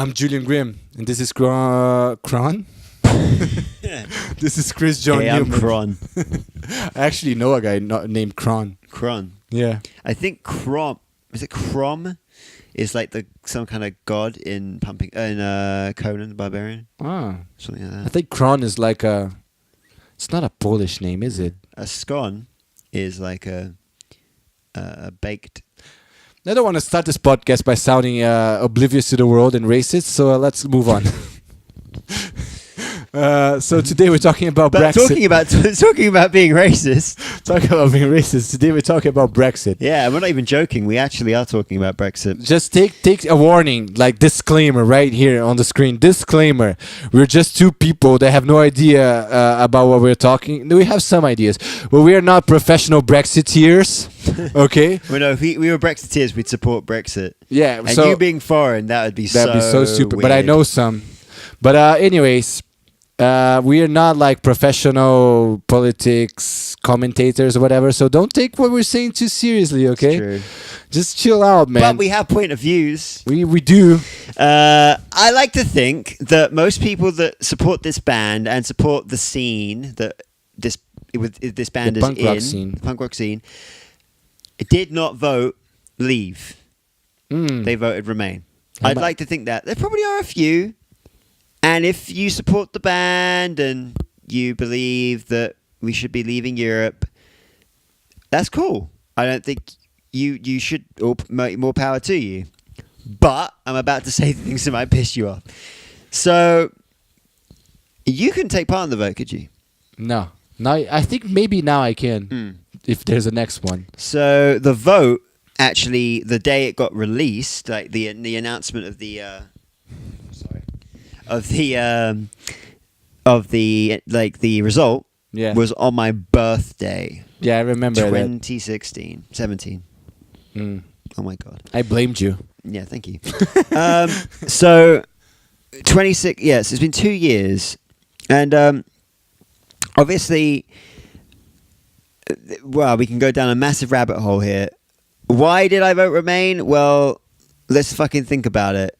I'm Julian Grimm, and this is Kron. This is Chris John Hey, I'm Newman. Kron. I actually know a guy named Kron. Kron. Yeah. I think Krom. Is it Krom? Is like some kind of god in Conan the Barbarian, Ah. something like I that. think Kron is like a... It's not a Polish name, is it? A scone is like a baked. I don't want to start this podcast by sounding oblivious to the world and racist, so let's move on. So today we're talking about But Brexit. talking about being racist. Talking about being racist. Today we're talking about Brexit. Yeah, we're not even joking. We actually are talking about Brexit. Just take a warning, like disclaimer right here on the screen. Disclaimer. We're just two people that have no idea about what we're talking. We have some ideas, but we are not professional Brexiteers. Okay? Well, no, if we were Brexiteers, we'd support Brexit. Yeah. And so you being foreign, that'd be so stupid. weird. But I know some. But anyways, we are not like professional politics commentators or whatever. So don't take what we're saying too seriously, okay? True. Just chill out, man. But we have point of views. We do. I like to think that most people that support this band and support the scene that this band The is punk rock in, scene. the punk rock scene, did not vote leave. They voted remain. I'd like to think that. There probably are a few. And if you support the band and you believe that we should be leaving Europe, that's cool. I don't think you should, or more power to you. But I'm about to say things that might piss you off. So you can take part in the vote, could you? No. Now I think maybe now I can. If there's a next one. So the vote, actually, the day it got released, like the announcement of the the result, Yeah. was on my birthday, Yeah, I remember that. 2016, 17. Oh my god. I blamed you. Yeah, thank you. So 26. Yes, it's been 2 years, and obviously, well, we can go down a massive rabbit hole here. Why did I vote Remain? Well, let's fucking think about it.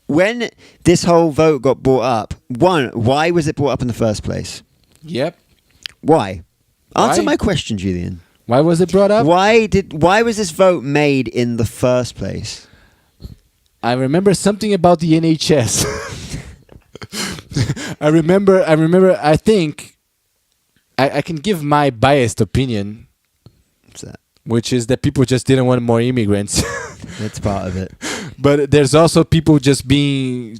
When this whole vote got brought up, why was it brought up in the first place? Yep. Why? Answer Why? my question, Julian. Why was it brought up? Why was this vote made in the first place? I remember something about the NHS. I remember, I think I can give my biased opinion, What's that? which is that people just didn't want more immigrants. That's part of it. But there's also people just being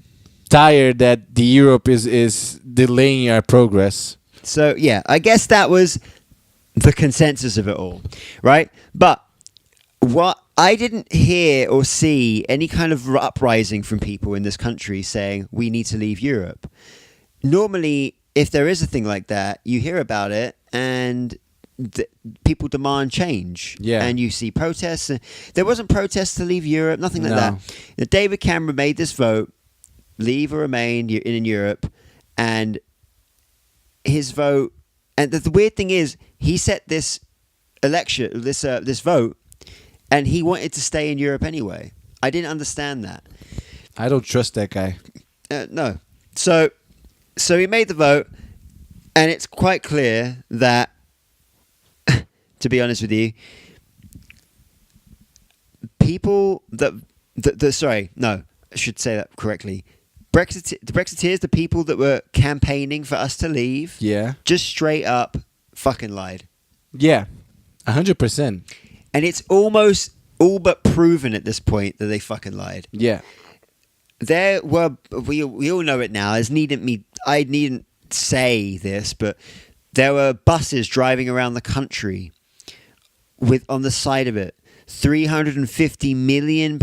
tired that the Europe is delaying our progress. So, yeah, I guess that was the consensus of it all, right? But what I didn't hear or see any kind of uprising from people in this country saying we need to leave Europe. Normally, if there is a thing like that, you hear about it and people demand change. Yeah. And you see protests. There wasn't protests to leave Europe, nothing like No. that. Now, David Cameron made this vote, leave or remain in Europe, and his vote, and the weird thing is, he set this election, this vote, and he wanted to stay in Europe anyway. I didn't understand that. I don't trust that guy. No. So he made the vote, and it's quite clear that, to be honest with you, people sorry, no, I should say that correctly. The Brexiteers, the people that were campaigning for us to leave, Yeah. just straight up fucking lied. Yeah. 100%. And it's almost all but proven at this point that they fucking lied. Yeah. There were, we all know it now. I needn't say this, but there were buses driving around the country with on the side of it £350 million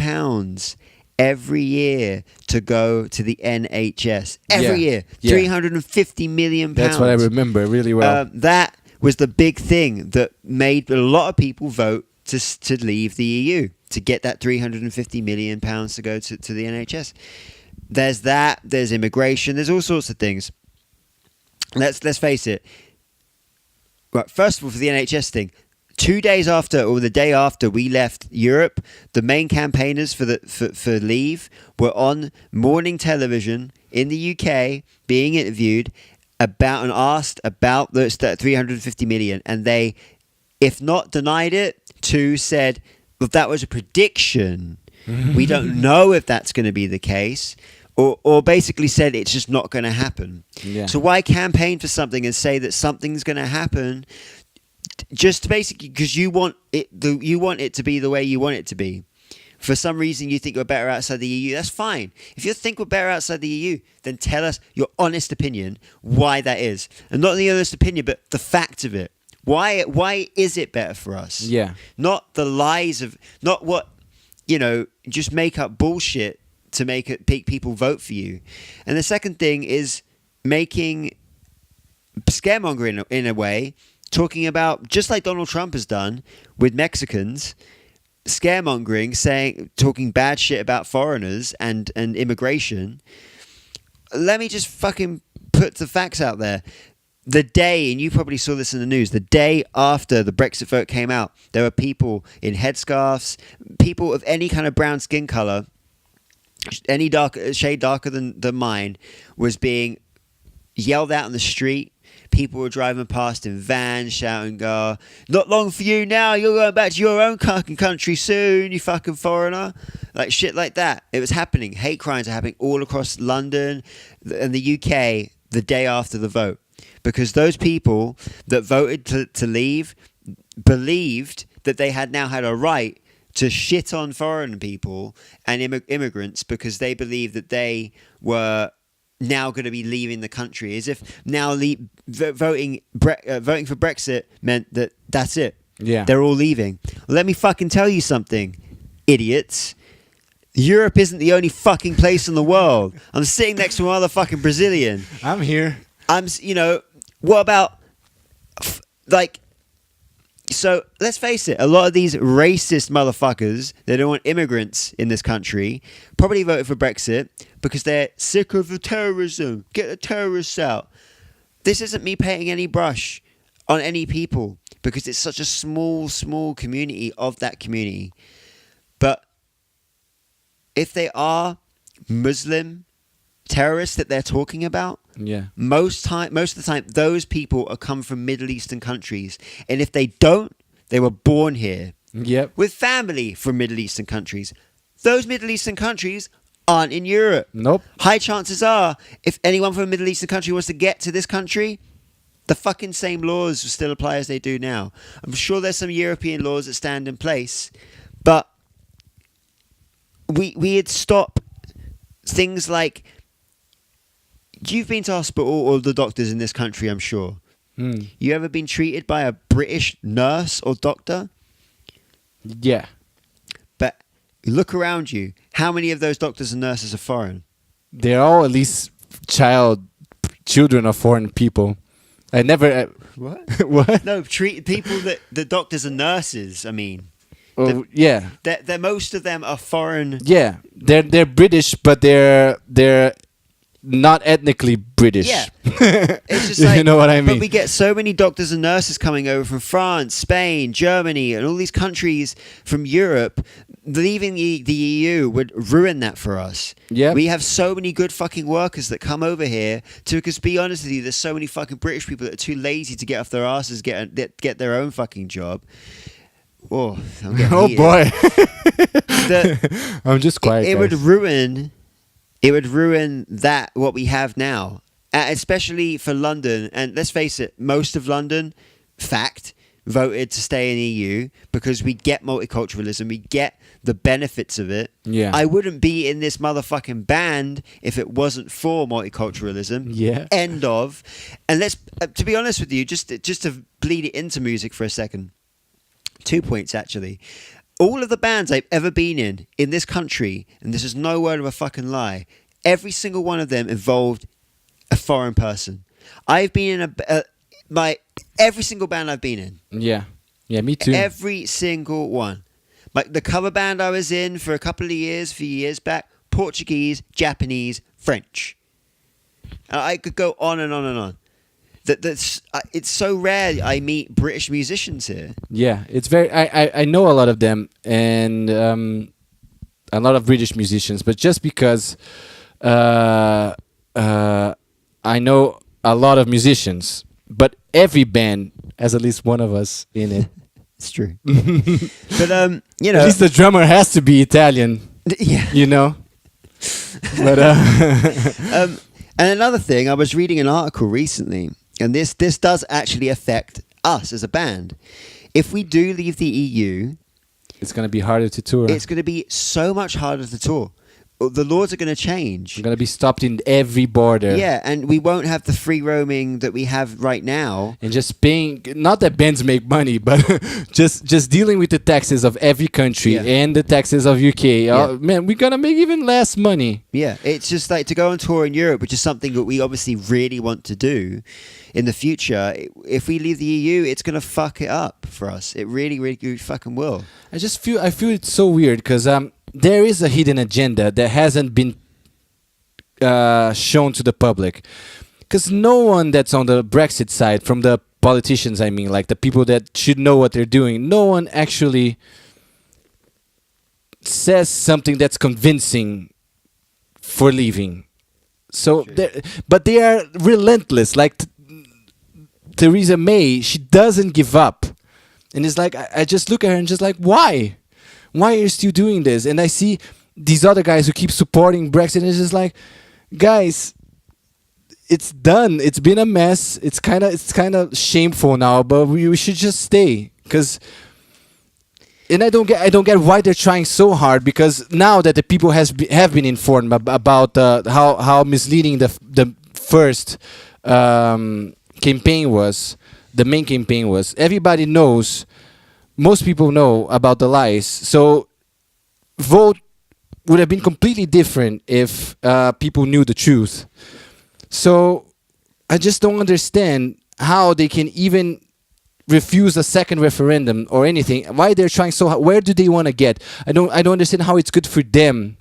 every year to go to the NHS. Every year, Yeah. £350 million. That's what I remember really well. That was the big thing that made a lot of people vote to leave the EU, to get that £350 million to go to the NHS. There's that. There's immigration. There's all sorts of things. Let's face it. Right, first of all, for the NHS thing, 2 days after, or the day after we left Europe, the main campaigners for Leave were on morning television in the UK being interviewed about and asked about those 350 million, and they, if not denied it, two said, well, that was a prediction. We don't know if that's going to be the case. Or basically said it's just not going to happen. Yeah. So why campaign for something and say that something's going to happen just basically because you want it to be the way you want it to be? For some reason you think we're better outside the EU, that's fine. If you think we're better outside the EU, then tell us your honest opinion why that is. And not the honest opinion, but the fact of it. Why is it better for us? Yeah. Not the lies of, not what, just make up bullshit to make people vote for you. And the second thing is making scaremongering in a way, talking about, just like Donald Trump has done with Mexicans, scaremongering, talking bad shit about foreigners and immigration. Let me just fucking put the facts out there. The day, and you probably saw this in the news, the day after the Brexit vote came out, there were people in headscarves, people of any kind of brown skin colour, any shade darker than mine, was being yelled out on the street. People were driving past in vans shouting, not long for you now, you're going back to your own fucking country soon, you fucking foreigner. Like shit like that. It was happening. Hate crimes are happening all across London and the UK the day after the vote. Because those people that voted to leave believed that they had now had a right to shit on foreign people and immigrants because they believed that they were now going to be leaving the country, as if now voting for Brexit meant that that's it. Yeah. They're all leaving. Let me fucking tell you something, idiots. Europe isn't the only fucking place in the world. I'm sitting next to another fucking Brazilian. I'm here. What about, so let's face it, a lot of these racist motherfuckers that don't want immigrants in this country probably voted for Brexit because they're sick of the terrorism. Get the terrorists out. This isn't me painting any brush on any people because it's such a small community of that community. But if they are Muslim terrorists that they're talking about, yeah, most of the time those people are come from Middle Eastern countries, and if they don't, they were born here. Yep. With family from Middle Eastern countries. Those Middle Eastern countries aren't in Europe. Nope. High chances are, if anyone from a Middle Eastern country was to get to this country, the fucking same laws will still apply as they do now. I'm sure there's some European laws that stand in place, but we'd stop things like, you've been to hospital or the doctors in this country, I'm sure. You ever been treated by a British nurse or doctor? Yeah. But look around you. How many of those doctors and nurses are foreign? They're all at least children of foreign people. I never... What? What? No, treat people that the doctors and nurses, I mean. Oh, yeah. They're most of them are foreign. Yeah. They're British, but they're not ethnically British. Yeah. It's just like, you know what I mean? But we get so many doctors and nurses coming over from France, Spain, Germany, and all these countries from Europe. Leaving the EU would ruin that for us. Yeah. We have so many good fucking workers that come over here because, be honest with you, there's so many fucking British people that are too lazy to get off their asses, get their own fucking job. Oh, I'm getting oh heated. Boy. I'm just quiet. It would ruin that what we have now, especially for London. And let's face it, most of London, voted to stay in the EU because we get multiculturalism, we get the benefits of it. Yeah. I wouldn't be in this motherfucking band if it wasn't for multiculturalism. Yeah. End of. And let's, to be honest with you, just to bleed it into music for a second. 2 points actually. All of the bands I've ever been in this country, and this is no word of a fucking lie, every single one of them involved a foreign person. I've been in every single band I've been in. Yeah. Yeah, me too. Every single one. Like the cover band I was in for a couple of years, few years back, Portuguese, Japanese, French. I could go on and on and on. that's it's so rare I meet British musicians here. Yeah, it's very. I know a lot of them and a lot of British musicians, but just because I know a lot of musicians, but every band has at least one of us in it. It's true. But you know, At least the drummer has to be Italian. yeah. You know. But And another thing, I was reading an article recently, and this does actually affect us as a band. If we do leave the EU, it's gonna be harder to tour. it's going to be so much harder to tour. The laws are going to change. We're gonna be stopped in every border. Yeah, and we won't have the free roaming that we have right now. And just paying, not that bands make money, but just dealing with the taxes of every country and the taxes of UK. Oh, man, we're gonna make even less money. Yeah, it's just like to go on tour in Europe, which is something that we obviously really want to do in the future. If we leave the EU, it's gonna fuck it up for us. It really, really fucking will. I feel it's so weird because there is a hidden agenda that hasn't been shown to the public. Because no one that's on the Brexit side, from the politicians, I mean, like the people that should know what they're doing, no one actually says something that's convincing for leaving. So, but they are relentless. Like Theresa May, she doesn't give up. And it's like, I just look at her and just like, why? Why are you still doing this? And I see these other guys who keep supporting Brexit, and it's just like, guys, it's done. It's been a mess. It's kind of shameful now, but we should just stay. And I don't get why they're trying so hard, because now that the people have been informed about how misleading the first campaign was, the main campaign was, everybody knows. Most people know about the lies. So vote would have been completely different if people knew the truth. So I just don't understand how they can even refuse a second referendum or anything. Why they're trying so hard? Where do they want to get? I don't understand how it's good for them,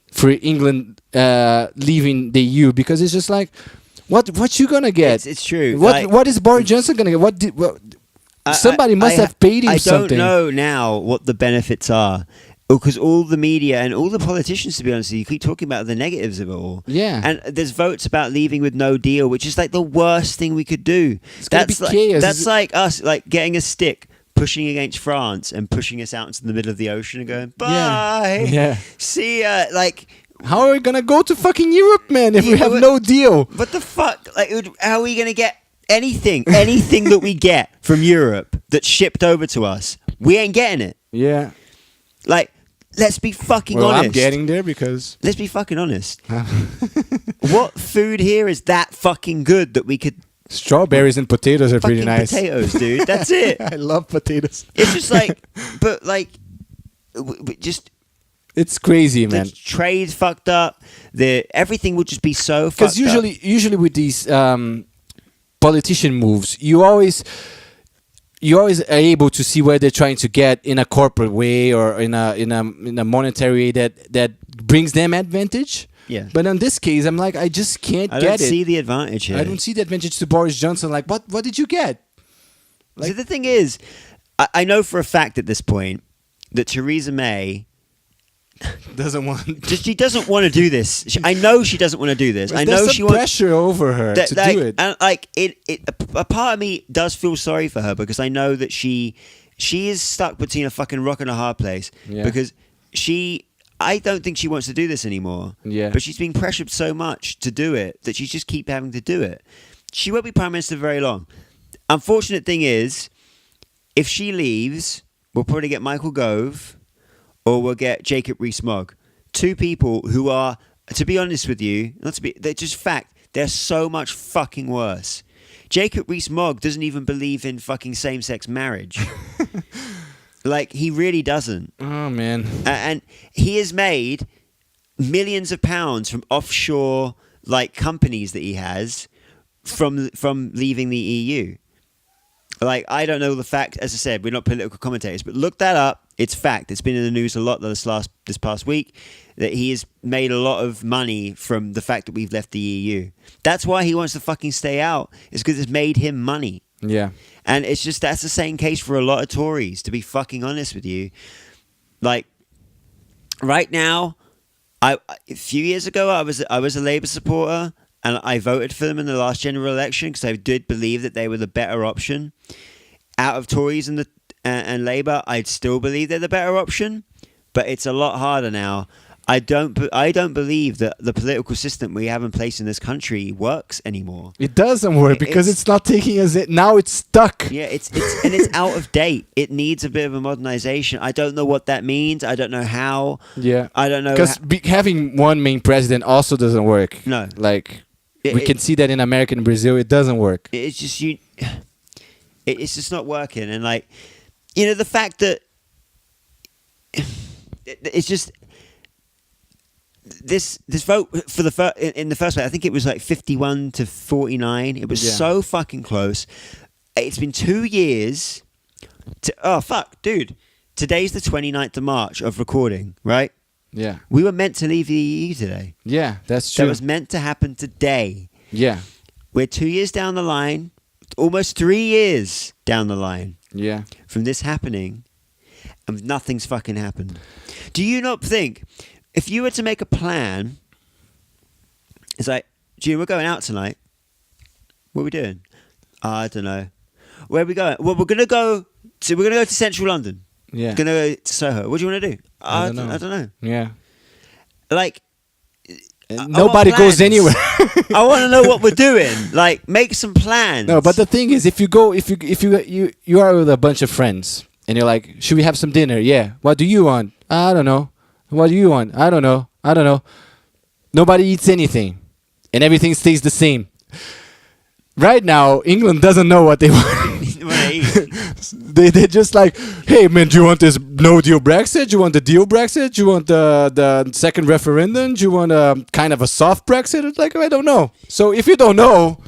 for England leaving the EU, because it's just like, what you gonna get? It's true. What is Boris Johnson gonna get? Somebody must have paid him something. I don't know now what the benefits are, because all the media and all the politicians, to be honest with you, keep talking about the negatives of it all. Yeah. And there's votes about leaving with no deal, which is like the worst thing we could do. That's like us, like getting a stick, pushing against France and pushing us out into the middle of the ocean and going, bye. Yeah. See ya. Like, how are we gonna go to fucking Europe, man, if we have no deal? What the fuck? Like, how are we gonna get anything that we get from Europe that's shipped over to us? We ain't getting it. Yeah. Like, let's be fucking honest. I'm getting there because... Let's be fucking honest. What food here is that fucking good that we could... Strawberries and potatoes are pretty fucking nice. Potatoes, dude. That's it. I love potatoes. It's just like... But, like... Just... It's crazy, man. The trade's fucked up. Everything will just be so fucked up. Because usually with these politician moves, you always are able to see where they're trying to get in a corporate way or in a monetary way that brings them advantage. Yeah. But in this case, I'm like, I just can't get it. I don't see the advantage here. I don't see the advantage to Boris Johnson. Like, what did you get? Like, so the thing is, I know for a fact at this point that Theresa May she doesn't want to do this. I know she doesn't want to do this. I know she wants pressure over her to do it. And like a part of me does feel sorry for her, because I know that she is stuck between a fucking rock and a hard place. Yeah. Because I don't think she wants to do this anymore. Yeah. But she's being pressured so much to do it that she just keep having to do it. She won't be Prime Minister very long. Unfortunate thing is, if she leaves, we'll probably get Michael Gove, or we'll get Jacob Rees-Mogg. Two people who are, to be honest with you, they're just fact, they're so much fucking worse. Jacob Rees-Mogg doesn't even believe in fucking same-sex marriage. Like, he really doesn't. Oh, man. And he has made millions of pounds from offshore, like, companies that he has from leaving the EU. Like, I don't know the fact. As I said, we're not political commentators, but look that up. It's fact. It's been in the news a lot this past week that he has made a lot of money from the fact that we've left the EU. That's why he wants to fucking stay out. It's because it's made him money. Yeah. And it's just, that's the same case for a lot of Tories, to be fucking honest with you. Like, right now, a few years ago, I was a Labour supporter, and I voted for them in the last general election because I did believe that they were the better option. Out of Tories and Labour, I'd still believe they're the better option, but it's a lot harder now. I don't believe that the political system we have in place in this country works anymore. It doesn't work because it's not taking us. Now it's stuck. Yeah, it's out of date. It needs a bit of a modernization. I don't know what that means. I don't know how. Yeah, I don't know because having one main president also doesn't work. No, like we can see that in America and Brazil, it doesn't work. It's just it's just not working, and like, you know, the fact that it's just. This vote for in the first place, I think it was like 51 to 49. It was so fucking close. It's been 2 years. Oh fuck, dude! Today's the 29th of March of recording, right? Yeah. We were meant to leave the EU today. Yeah, that's true. That was meant to happen today. Yeah. We're 2 years down the line, almost 3 years down the line. Yeah. From this happening, and nothing's fucking happened. Do you not think? If you were to make a plan, it's like, Julian, we're going out tonight. What are we doing? I don't know. Where are we going? Well, we're gonna go to Central London. Yeah. We're gonna go to Soho. What do you want to do? I don't know. Yeah. Like, nobody goes anywhere. I want to know what we're doing. Like, make some plans. No, but the thing is, if you are with a bunch of friends and you're like, should we have some dinner? Yeah. What do you want? I don't know. What do you want? I don't know. Nobody eats anything. And everything stays the same. Right now, England doesn't know what they want. They're just like, hey, man, do you want this no-deal Brexit? Do you want the deal Brexit? Do you want the second referendum? Do you want a kind of a soft Brexit? It's like, I don't know. So if you don't know,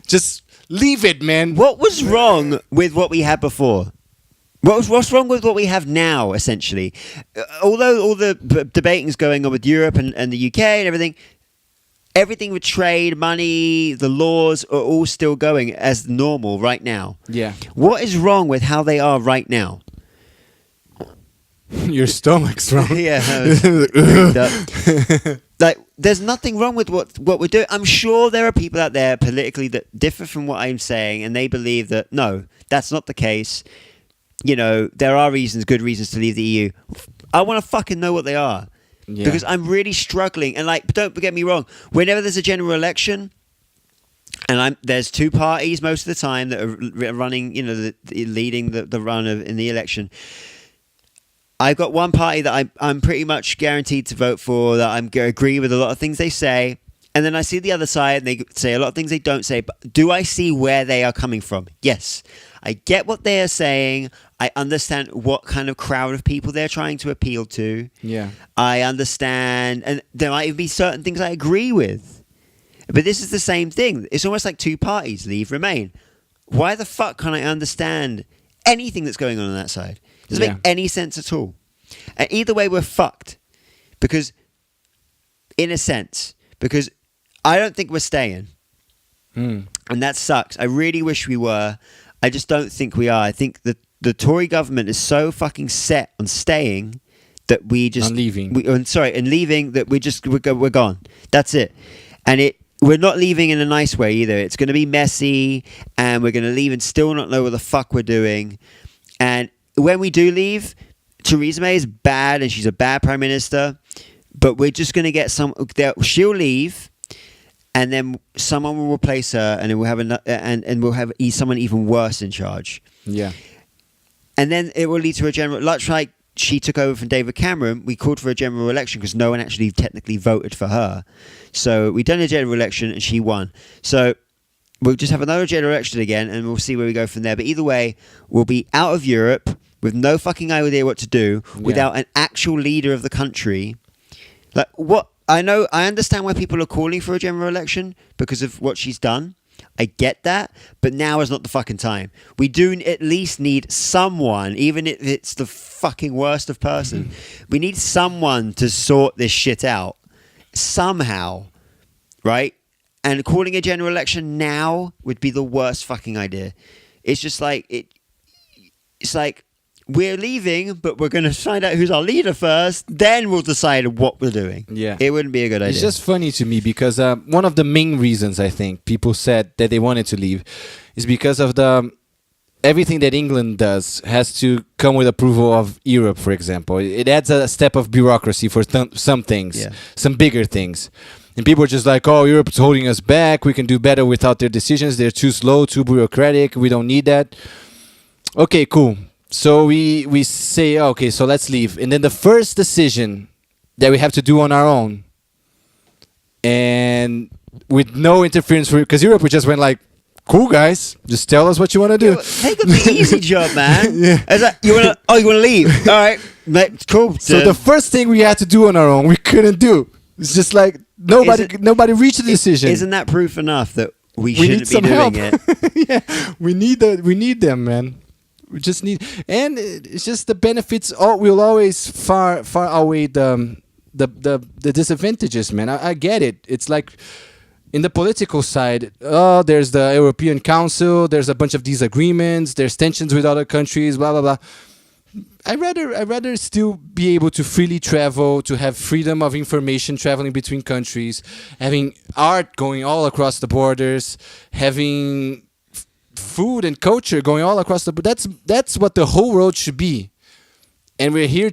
just leave it, man. What was wrong with what we had before? What's wrong with what we have now, essentially? Although all the debating's going on with Europe and the UK and everything with trade, money, the laws are all still going as normal right now. Yeah. What is wrong with how they are right now? Your stomach's wrong. Yeah. Like, there's nothing wrong with what we're doing. I'm sure there are people out there politically that differ from what I'm saying, and they believe that, no, that's not the case. You know, there are good reasons to leave the EU. I want to fucking know what they are. Yeah. Because I'm really struggling. And, like, don't get me wrong. Whenever there's a general election, and there's two parties most of the time that are running, you know, leading the run in the election. I've got one party that I'm pretty much guaranteed to vote for, that I'm agree with a lot of things they say. And then I see the other side, and they say a lot of things they don't say. But do I see where they are coming from? Yes. I get what they are saying. I understand what kind of crowd of people they're trying to appeal to. Yeah. I understand. And there might even be certain things I agree with. But this is the same thing. It's almost like two parties, leave, remain. Why the fuck can't I understand anything that's going on that side? It doesn't make any sense at all. And either way, we're fucked. Because, in a sense, because I don't think we're staying. And that sucks. I really wish we were. I just don't think we are. I think that the Tory government is so fucking set on staying that we just... On leaving. Leaving, that we're gone. That's it. And we're not leaving in a nice way either. It's going to be messy, and we're going to leave and still not know what the fuck we're doing. And when we do leave, Theresa May is bad, and she's a bad prime minister, but we're just going to get she'll leave, and then someone will replace her, and then we'll have someone even worse in charge. Yeah. And then it will lead to a general... Like she took over from David Cameron, we called for a general election because no one actually technically voted for her. So we done a general election, and she won. So we'll just have another general election again, and we'll see where we go from there. But either way, we'll be out of Europe with no fucking idea what to do, without an actual leader of the country. Like, what... I understand why people are calling for a general election because of what she's done, I get that, but now is not the fucking time. We do at least need someone, even if it's the fucking worst of person. We need someone to sort this shit out somehow, right? And calling a general election now would be the worst fucking idea. It's just like it's like we're leaving, but we're going to find out who's our leader first. Then we'll decide what we're doing. Yeah. It wouldn't be a good idea. It's just funny to me because one of the main reasons I think people said that they wanted to leave is because of everything that England does has to come with approval of Europe, for example. It adds a step of bureaucracy for some things, some bigger things. And people are just like, oh, Europe's holding us back. We can do better without their decisions. They're too slow, too bureaucratic. We don't need that. Okay, cool. So we say, okay, so let's leave. And then the first decision that we have to do on our own and with no interference, because Europe, we just went like, cool, guys, just tell us what you want to do. Take the easy job, man. It's like, you want to leave? All right, mate, cool. So the first thing we had to do on our own, we couldn't do. It's just like nobody reached a decision. Isn't that proof enough that we shouldn't be doing it? Yeah, we need them, man. We just need, and it's just the benefits will always far outweigh the disadvantages, man. I get it. It's like in the political side, there's the European Council, there's a bunch of disagreements, there's tensions with other countries, blah blah blah. I'd rather still be able to freely travel, to have freedom of information traveling between countries, having art going all across the borders, having food and culture going all across the. That's what the whole world should be, and we're here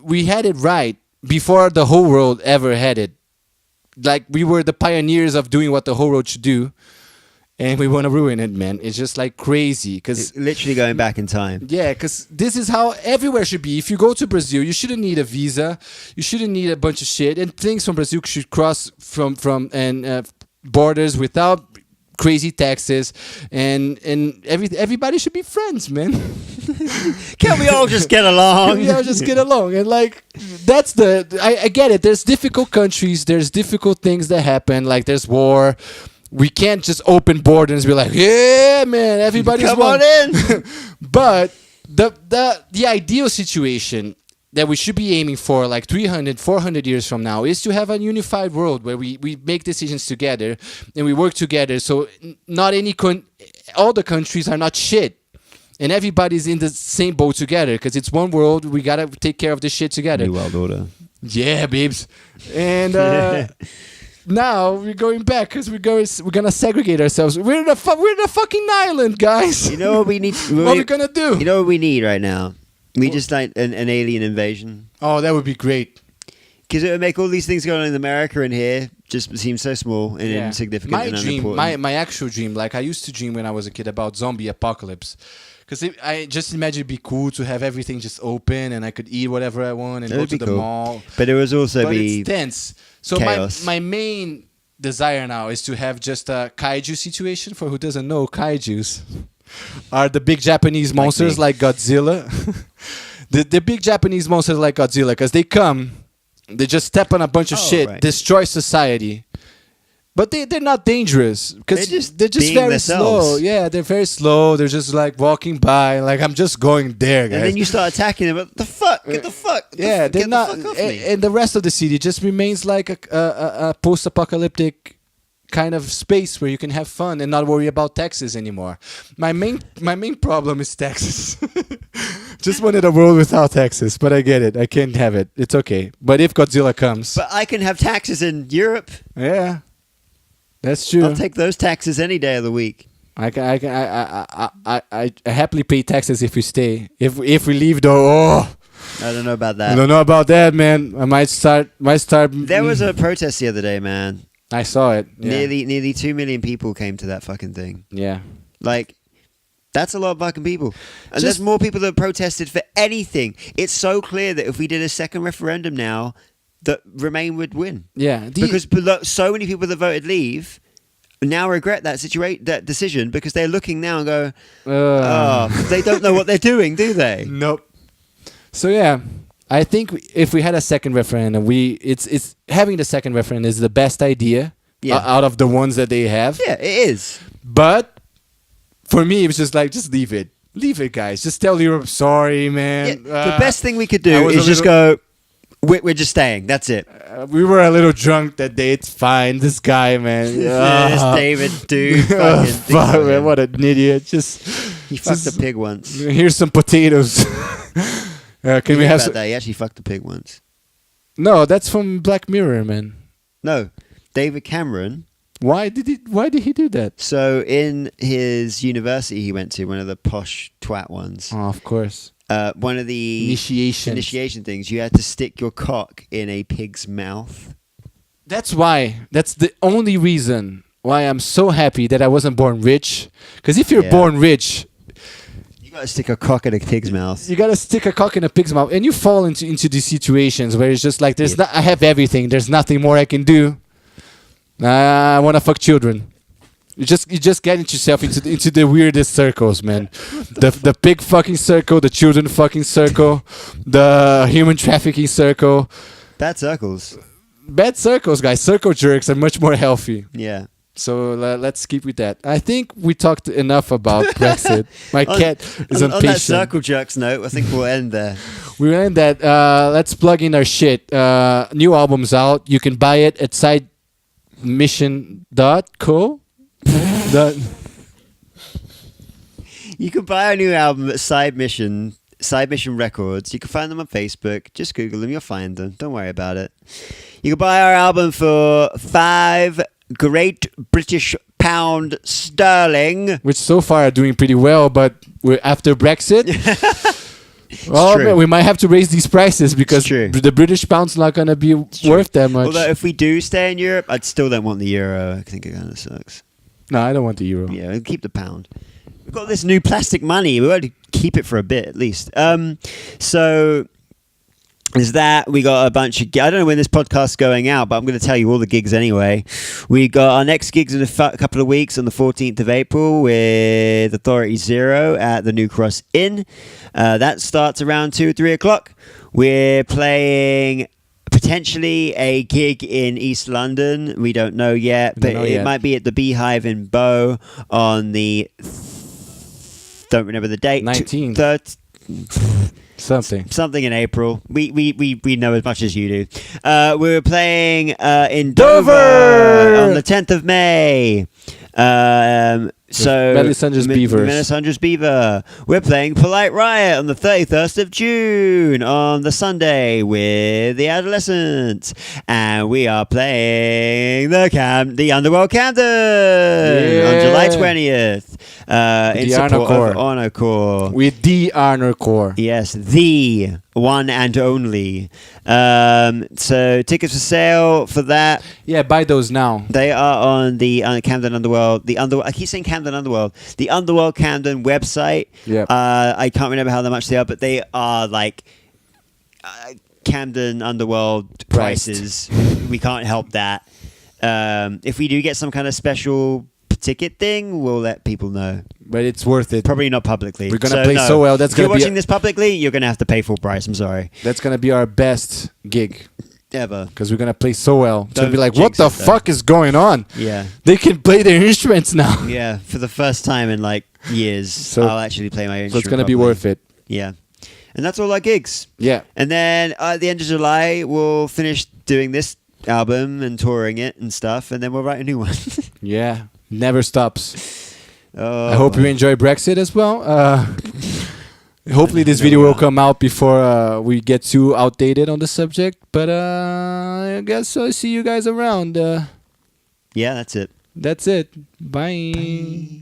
we had it right before the whole world ever had it. Like we were the pioneers of doing what the whole world should do, and we want to ruin it, man. It's just like crazy because literally going back in time. Yeah, because this is how everywhere should be. If you go to Brazil, you shouldn't need a visa. You shouldn't need a bunch of shit, and things from Brazil should cross from borders without crazy taxes, and everybody should be friends, man. Can't we all just get along? We all just get along, and like that's I get it. There's difficult countries, there's difficult things that happen, like there's war. We can't just open borders and be like, yeah, man, everybody's come on in. But the ideal situation that we should be aiming for like 300, 400 years from now is to have a unified world where we make decisions together and we work together. So not all the countries are not shit and everybody's in the same boat together because it's one world. We got to take care of this shit together. New world order. Yeah, babes. And now we're going back because we're gonna segregate ourselves. We're in a fucking island, guys. You know what we need? What are we gonna do? You know what we need right now? We just like an alien invasion. Oh, that would be great. Because it would make all these things going on in America and here just seem so small and insignificant and unimportant. My actual dream, like I used to dream when I was a kid about zombie apocalypse. Because I just imagine it'd be cool to have everything just open and I could eat whatever I want and go to the mall. But it was also it's tense. So chaos. my main desire now is to have just a kaiju situation. For who doesn't know, kaijus are the big Japanese monsters like Godzilla. the big Japanese monsters like Godzilla, because they just step on a bunch of shit, destroy society. But they're not dangerous because they're just very slow. Yeah, they're very slow. They're just like walking by. Like I'm just going there, guys. And then you start attacking them. What the fuck? Get the fuck. Yeah, they're not. And the rest of the city just remains like a post-apocalyptic kind of space where you can have fun and not worry about taxes anymore. My main problem is taxes. Just wanted a world without taxes, but I get it. I can't have it. It's okay. But if Godzilla comes, but I can have taxes in Europe. Yeah. That's true. I'll take those taxes any day of the week. I happily pay taxes if we stay. If we leave though, I don't know about that. I don't know about that, man. I might start. There was a protest the other day, man. I saw it. Yeah. Nearly 2 million people came to that fucking thing. Yeah. Like, that's a lot of fucking people. And there's more people that protested for anything. It's so clear that if we did a second referendum now, that Remain would win. Yeah. Because so many people that voted leave now regret that decision because they're looking now and go, they don't know what they're doing, do they? Nope. So yeah, I think if we had a second referendum, it's having the second referendum is the best idea out of the ones that they have. Yeah, it is. But for me, it was just like, just leave it. Leave it, guys. Just tell Europe, sorry, man. The best thing we could I do was is a just go, we're just staying. That's it. We were a little drunk that day. It's fine. This guy, man. This David dude. Fucking Fuck, man. What an idiot. He fucked a pig once. Here's some potatoes. Can we have some? that? He actually fucked a pig once. No, that's from Black Mirror, man. No, David Cameron. Why did he do that? So in his university he went to, one of the posh twat ones. Oh, of course. One of the initiation things, you had to stick your cock in a pig's mouth. That's why. That's the only reason why I'm so happy that I wasn't born rich. Because if you're born rich, you gotta stick a cock in a pig's mouth. You gotta stick a cock in a pig's mouth, and you fall into these situations where it's just like, I have everything. There's nothing more I can do. I want to fuck children. You just get yourself into the weirdest circles, man. The pig fucking circle, the children fucking circle, the human trafficking circle. Bad circles. Bad circles, guys. Circle jerks are much more healthy. Yeah. So let's keep with that. I think we talked enough about Brexit. My cat is impatient. On that circle jerks note, I think we'll end there. We'll end that. Let's plug in our shit. New album's out. You can buy it at sidemission.co. You can buy our new album at Side Mission Records. You can find them on Facebook. Just Google them, you'll find them. Don't worry about it. You can buy our album for £5 Great British Pound Sterling, which so far are doing pretty well, but we're after Brexit. Man, we might have to raise these prices because the British pound's not going to be worth that much. Although if we do stay in Europe, I still don't want the euro. I think it kind of sucks. No, I don't want the euro. Yeah, we'll keep the pound. We've got this new plastic money. We've got to keep it for a bit at least. So is that we got a bunch of... I don't know when this podcast's going out, but I'm going to tell you all the gigs anyway. We got our next gigs in a couple of weeks on the 14th of April with Authority Zero at the New Cross Inn. That starts around 2 or 3 o'clock. We're playing potentially a gig in East London. We don't know yet, but it might be at the Beehive in Bow on the... don't remember the date. 19th. Something in April. We know as much as you do. We were playing in Dover on the 10th of May. So Melisandre's Beaver. We're playing Polite Riot on the 31st of June on the Sunday with the Adolescents, and we are playing the Underworld Camden on July 20th. In support of Honor Corps. With the Honor Corps. Yes, the one and only. So tickets for sale for that. Yeah, buy those now. They are on the Camden Underworld. I keep saying Camden Underworld. The Underworld Camden website. Yeah. I can't remember how much they are, but they are like Camden Underworld prices. We can't help that. If we do get some kind of special ticket thing, we'll let people know. But it's worth it. Probably not publicly. We're gonna play so well. If you're watching this publicly, you're gonna have to pay full price. I'm sorry. That's gonna be our best gig ever, because we're gonna play so well. It's gonna be like, what the fuck is going on? Yeah, they can play their instruments now. Yeah, for the first time in like years, so I'll actually play my instrument. So it's gonna be worth it. Yeah, and that's all our gigs. Yeah, and then at the end of July, we'll finish doing this album and touring it and stuff, and then we'll write a new one. Yeah. Never stops. I hope you enjoy Brexit as well. Hopefully this video will come out before we get too outdated on the subject. But I guess I'll see you guys around. Yeah, that's it. That's it. Bye.